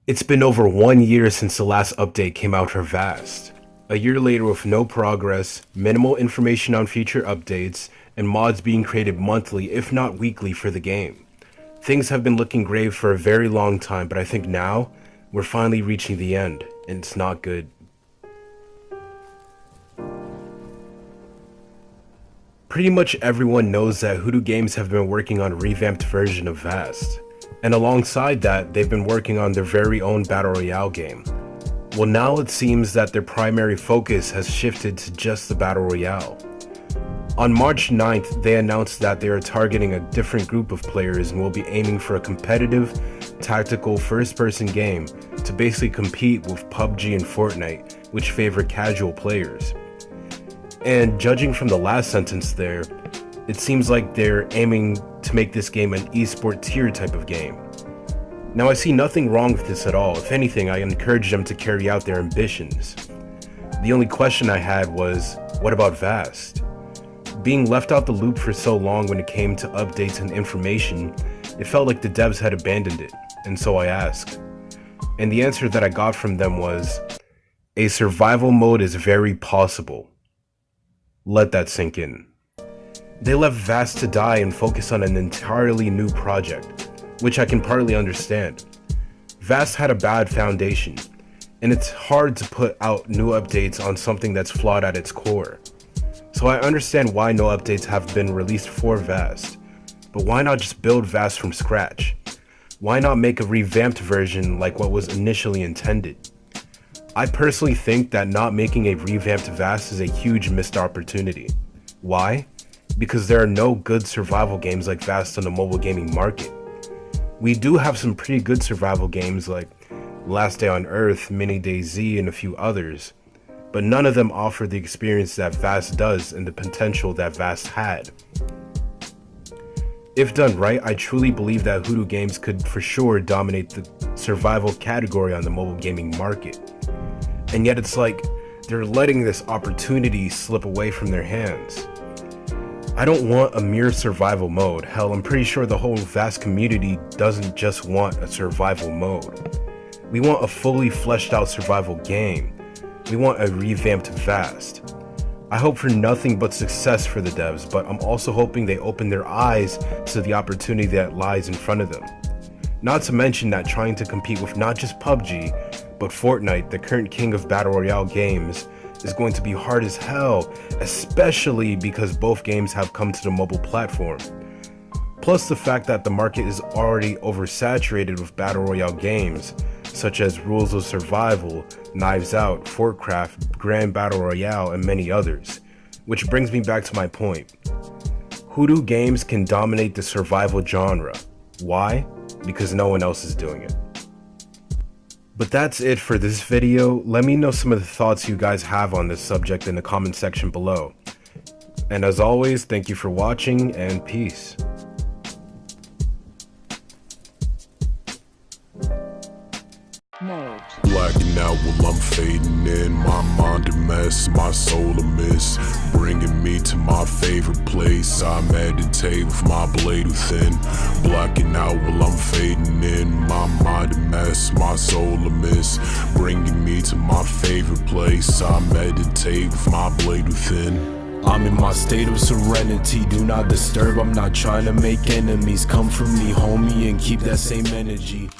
It's been over 1 year since the last update came out for Vast. A year later with no progress, minimal information on future updates, and mods being created monthly if not weekly for the game. Things have been looking grave for a very long time, but I think now, we're finally reaching the end, and it's not good. Pretty much everyone knows that Hoodoo Games have been working on a revamped version of Vast. And alongside that, they've been working on their very own Battle Royale game. Well, now it seems that their primary focus has shifted to just the Battle Royale. On March 9th, they announced that they are targeting a different group of players and will be aiming for a competitive, tactical first-person game to basically compete with PUBG and Fortnite, which favor casual players. And judging from the last sentence there, it seems like they're aiming to make this game an esport tier type of game. Now, I see nothing wrong with this at all. If anything, I encourage them to carry out their ambitions. The only question I had was, what about Vast? Being left out the loop for so long when it came to updates and information, it felt like the devs had abandoned it, and so I asked. And the answer that I got from them was, a survival mode is very possible. Let that sink in. They left Vast to die and focus on an entirely new project, which I can partly understand. Vast had a bad foundation, and it's hard to put out new updates on something that's flawed at its core. So I understand why no updates have been released for Vast, but why not just build Vast from scratch? Why not make a revamped version like what was initially intended? I personally think that not making a revamped Vast is a huge missed opportunity. Why? Because there are no good survival games like Vast on the mobile gaming market. We do have some pretty good survival games like Last Day on Earth, Mini DayZ, and a few others, but none of them offer the experience that Vast does and the potential that Vast had. If done right, I truly believe that Hoodoo Games could for sure dominate the survival category on the mobile gaming market. And yet it's like they're letting this opportunity slip away from their hands. I don't want a mere survival mode. Hell, I'm pretty sure the whole Vast community doesn't just want a survival mode. We want a fully fleshed out survival game. We want a revamped Vast. I hope for nothing but success for the devs, but I'm also hoping they open their eyes to the opportunity that lies in front of them. Not to mention that trying to compete with not just PUBG, but Fortnite, the current king of Battle Royale games, is going to be hard as hell, especially because both games have come to the mobile platform. Plus the fact that the market is already oversaturated with Battle Royale games, such as Rules of Survival, Knives Out, Fortcraft, Grand Battle Royale, and many others. Which brings me back to my point. Hoodoo Games can dominate the survival genre. Why? Because no one else is doing it. But that's it for this video. Let me know some of the thoughts you guys have on this subject in the comment section below. And as always, thank you for watching and peace. Blacking out while I'm fading in, my mind a mess, my soul a mist, bringing me to my favorite place. I meditate with my blade within, blacking out while I'm fading in, my mind a mess, my soul a mist, bringing me to my favorite place. I meditate with my blade within. I'm in my state of serenity, do not disturb, I'm not trying to make enemies. Come for me, homie, and keep that same energy.